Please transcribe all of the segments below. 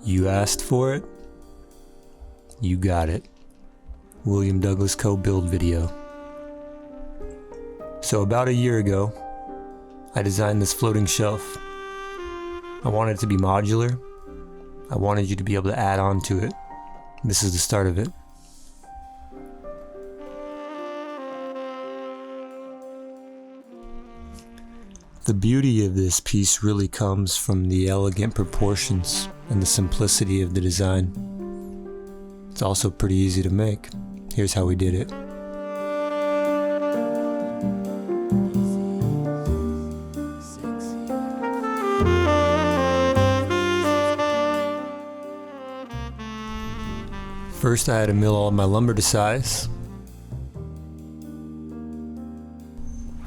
You asked for it, you got it. William Douglas Co. build video. So about a year ago, I designed this floating shelf. I wanted it to be modular. I wanted you to be able to add on to it. This is the start of it. The beauty of this piece really comes from the elegant proportions and the simplicity of the design. It's also pretty easy to make. Here's how we did it. First, I had to mill all of my lumber to size.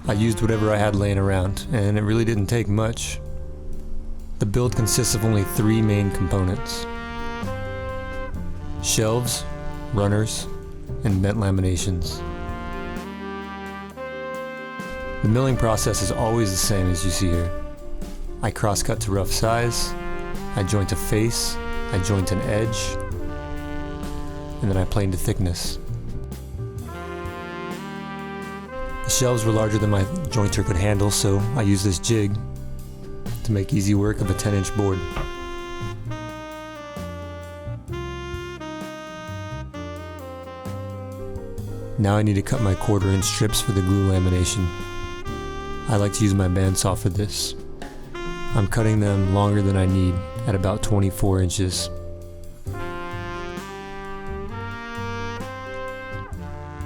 I used whatever I had laying around, and it really didn't take much. The build consists of only 3 main components: shelves, runners, and bent laminations. The milling process is always the same as you see here. I cross-cut to rough size, I joint a face, I joint an edge, and then I plane to thickness. The shelves were larger than my jointer could handle, so I used this jig to make easy work of a 10-inch board. Now I need to cut my 1/4-inch strips for the glue lamination. I like to use my bandsaw for this. I'm cutting them longer than I need at about 24 inches.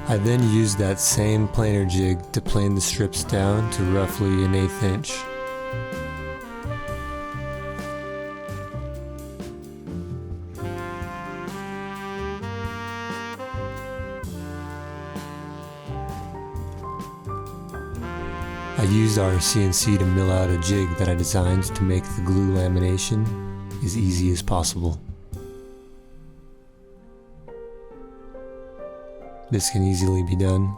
I then used that same planer jig to plane the strips down to roughly 1/8 inch. I used our CNC to mill out a jig that I designed to make the glue lamination as easy as possible. This can easily be done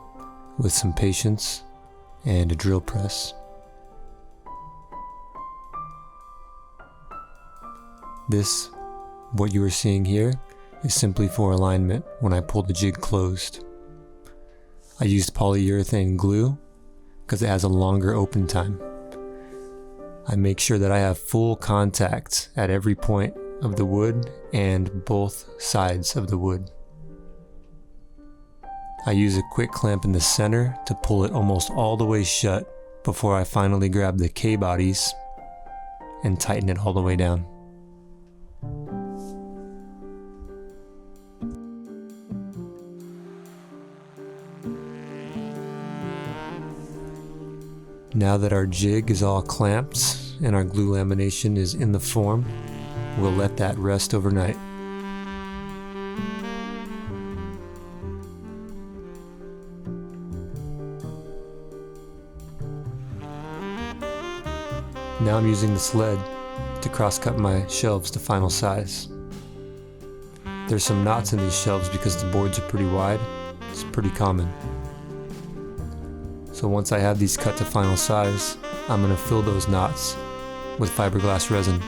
with some patience and a drill press. This, what you are seeing here, is simply for alignment when I pull the jig closed. I used polyurethane glue because it has a longer open time. I make sure that I have full contact at every point of the wood and both sides of the wood. I use a quick clamp in the center to pull it almost all the way shut before I finally grab the K-bodies and tighten it all the way down. Now that our jig is all clamped and our glue lamination is in the form, we'll let that rest overnight. Now I'm using the sled to cross-cut my shelves to final size. There's some knots in these shelves because the boards are pretty wide. It's pretty common. So once I have these cut to final size, I'm going to fill those knots with fiberglass resin.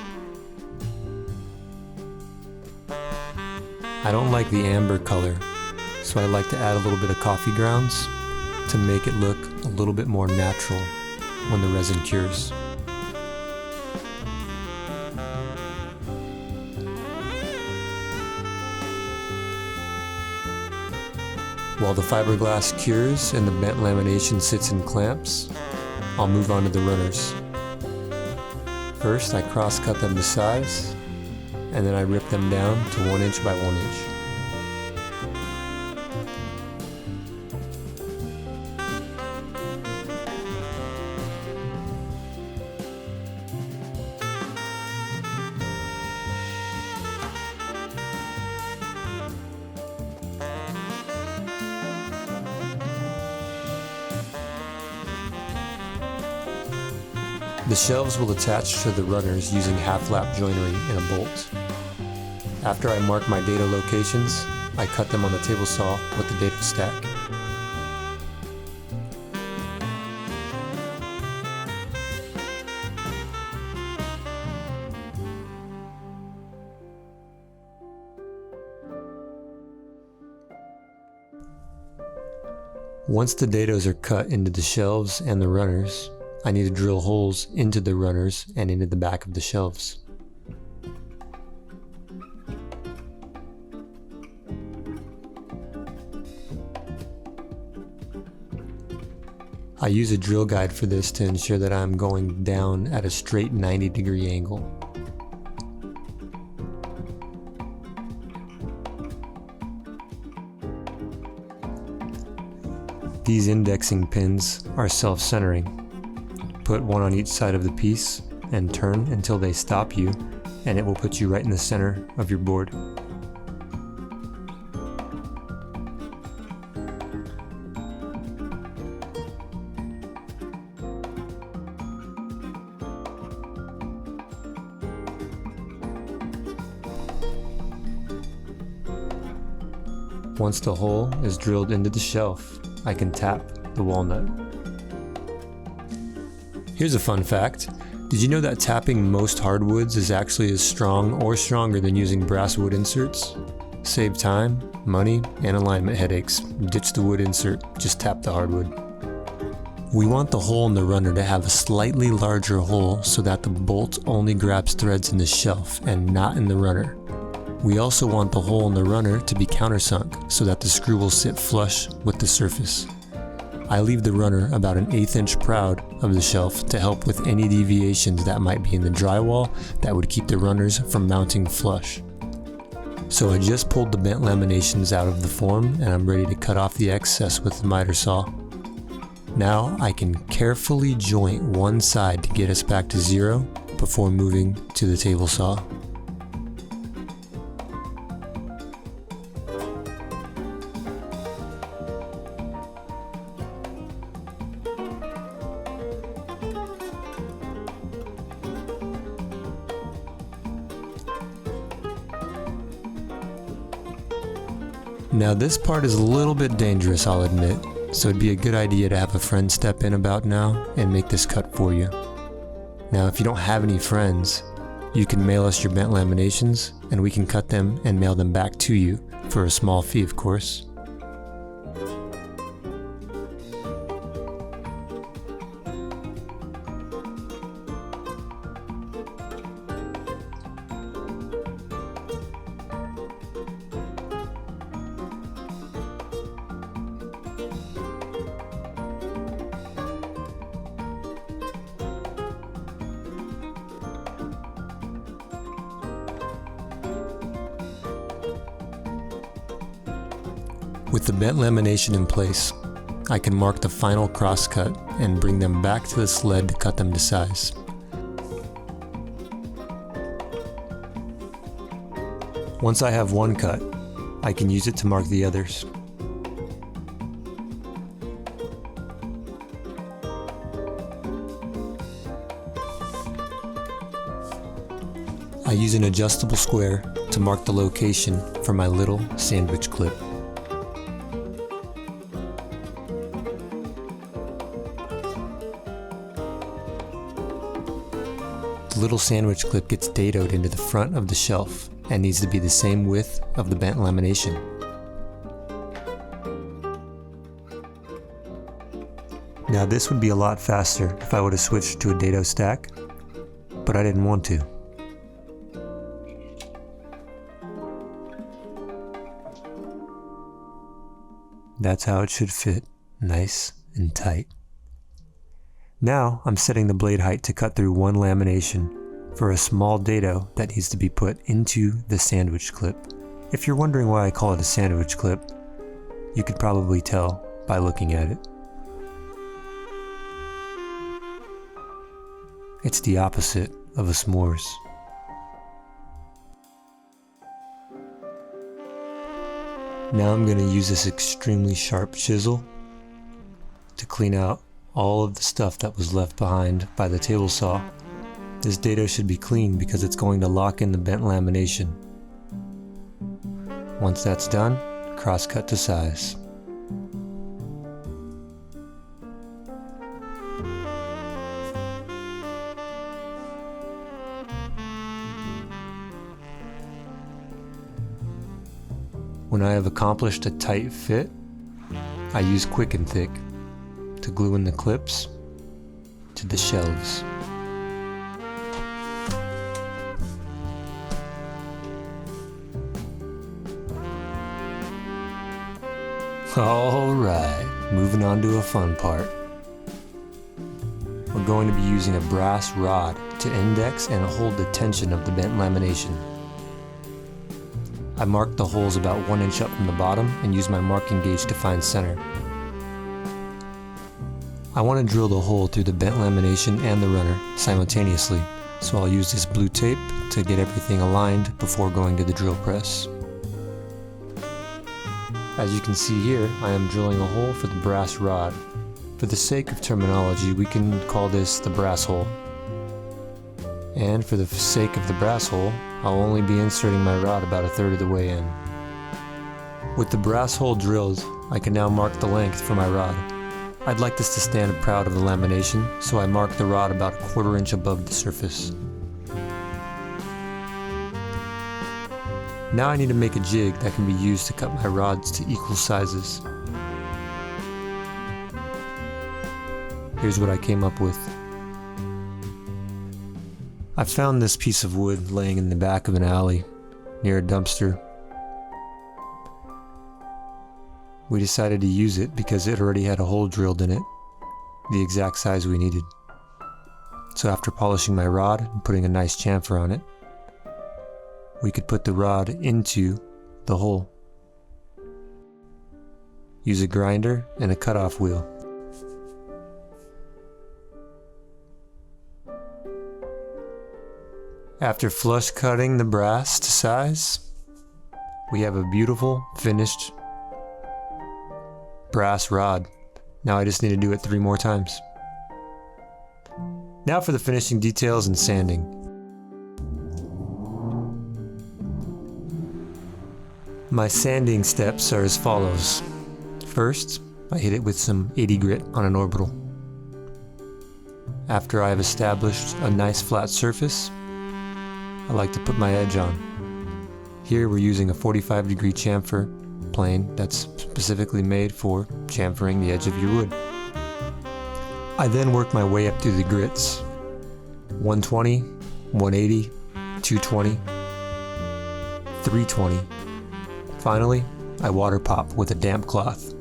I don't like the amber color, so I like to add a little bit of coffee grounds to make it look a little bit more natural when the resin cures. While the fiberglass cures and the bent lamination sits in clamps, I'll move on to the runners. First, I cross-cut them to size, and then I rip them down to 1 inch by 1 inch. The shelves will attach to the runners using half-lap joinery and a bolt. After I mark my data locations, I cut them on the table saw with the data stack. Once the dados are cut into the shelves and the runners, I need to drill holes into the runners and into the back of the shelves. I use a drill guide for this to ensure that I'm going down at a straight 90-degree angle. These indexing pins are self-centering. Put one on each side of the piece and turn until they stop you, and it will put you right in the center of your board. Once the hole is drilled into the shelf, I can tap the walnut. Here's a fun fact. Did you know that tapping most hardwoods is actually as strong or stronger than using brass wood inserts? Save time, money, and alignment headaches. Ditch the wood insert, just tap the hardwood. We want the hole in the runner to have a slightly larger hole so that the bolt only grabs threads in the shelf and not in the runner. We also want the hole in the runner to be countersunk so that the screw will sit flush with the surface. I leave the runner about an 1/8 inch proud of the shelf to help with any deviations that might be in the drywall that would keep the runners from mounting flush. So I just pulled the bent laminations out of the form and I'm ready to cut off the excess with the miter saw. Now I can carefully joint one side to get us back to 0 before moving to the table saw. Now this part is a little bit dangerous, I'll admit, so it'd be a good idea to have a friend step in about now and make this cut for you. Now if you don't have any friends, you can mail us your bent laminations and we can cut them and mail them back to you for a small fee, of course. With the bent lamination in place, I can mark the final cross cut and bring them back to the sled to cut them to size. Once I have one cut, I can use it to mark the others. I use an adjustable square to mark the location for my little sandwich clip. The little sandwich clip gets dadoed into the front of the shelf and needs to be the same width of the bent lamination. Now this would be a lot faster if I would have switched to a dado stack, but I didn't want to. That's how it should fit, nice and tight. Now I'm setting the blade height to cut through one lamination for a small dado that needs to be put into the sandwich clip. If you're wondering why I call it a sandwich clip, you could probably tell by looking at it. It's the opposite of a s'mores. Now I'm going to use this extremely sharp chisel to clean out all of the stuff that was left behind by the table saw. This dado should be clean because it's going to lock in the bent lamination. Once that's done, cross cut to size. When I have accomplished a tight fit, I use Quick and Thick to glue in the clips to the shelves. Alright, moving on to a fun part. We're going to be using a brass rod to index and hold the tension of the bent lamination. I marked the holes about 1 inch up from the bottom and used my marking gauge to find center. I want to drill the hole through the bent lamination and the runner simultaneously, so I'll use this blue tape to get everything aligned before going to the drill press. As you can see here, I am drilling a hole for the brass rod. For the sake of terminology, we can call this the brass hole. And for the sake of the brass hole, I'll only be inserting my rod about 1/3 of the way in. With the brass hole drilled, I can now mark the length for my rod. I'd like this to stand proud of the lamination, so I mark the rod about 1/4 inch above the surface. Now I need to make a jig that can be used to cut my rods to equal sizes. Here's what I came up with. I found this piece of wood laying in the back of an alley near a dumpster. We decided to use it because it already had a hole drilled in it, the exact size we needed. So after polishing my rod and putting a nice chamfer on it, we could put the rod into the hole. Use a grinder and a cutoff wheel. After flush cutting the brass to size, we have a beautiful finished brass rod. Now I just need to do it 3 more times. Now for the finishing details and sanding. My sanding steps are as follows. First, I hit it with some 80 grit on an orbital. After I have established a nice flat surface, I like to put my edge on. Here we're using a 45-degree chamfer plane that's specifically made for chamfering the edge of your wood. I then work my way up through the grits. 120, 180, 220, 320. Finally, I water pop with a damp cloth.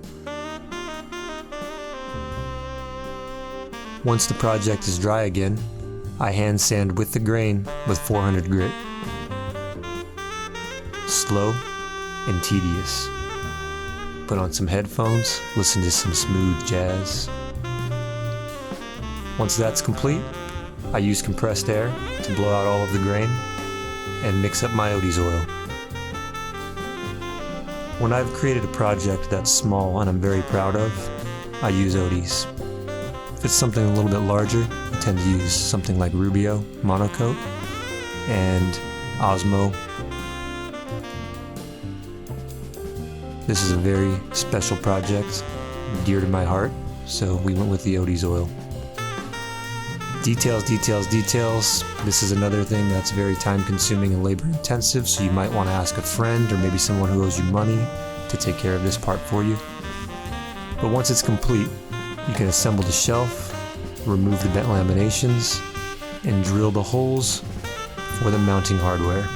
Once the project is dry again, I hand sand with the grain with 400 grit. Slow and tedious. Put on some headphones, listen to some smooth jazz. Once that's complete, I use compressed air to blow out all of the grain and mix up my Odie's oil. When I've created a project that's small and I'm very proud of, I use Odie's. If it's something a little bit larger, I tend to use something like Rubio Monocoat and Osmo. This is a very special project, dear to my heart, so we went with the Odie's oil. Details, details, details. This is another thing that's very time consuming and labor intensive, so you might want to ask a friend or maybe someone who owes you money to take care of this part for you. But once it's complete, you can assemble the shelf, remove the bent laminations, and drill the holes for the mounting hardware.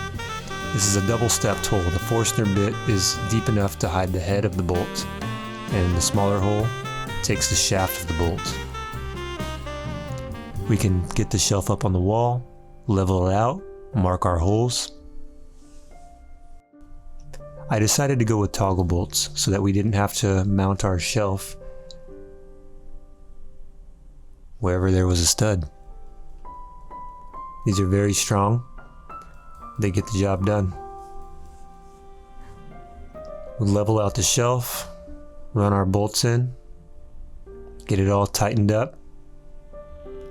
This is a double-stepped hole. The Forstner bit is deep enough to hide the head of the bolt, and the smaller hole takes the shaft of the bolt. We can get the shelf up on the wall, level it out, mark our holes. I decided to go with toggle bolts so that we didn't have to mount our shelf wherever there was a stud. These are very strong. They get the job done. We level out the shelf, run our bolts in, get it all tightened up,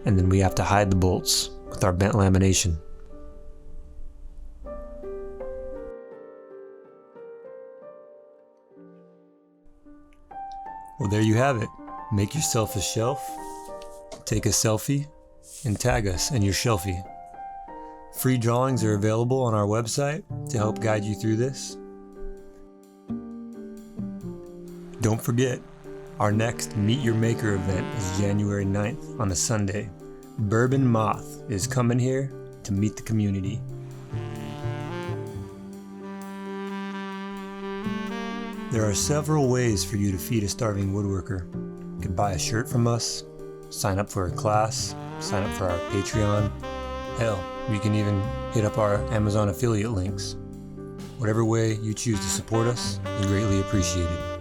and then we have to hide the bolts with our bent lamination. Well, there you have it. Make yourself a shelf, take a selfie, and tag us in your shelfie. Free drawings are available on our website to help guide you through this. Don't forget, Our next Meet Your Maker event is January 9th on a Sunday. Bourbon Moth is coming here to meet the community. There are several ways for you to feed a starving woodworker. You can buy a shirt from us, sign up for a class, sign up for our Patreon. Hell, you can even hit up our Amazon affiliate links. Whatever way you choose to support us is greatly appreciated.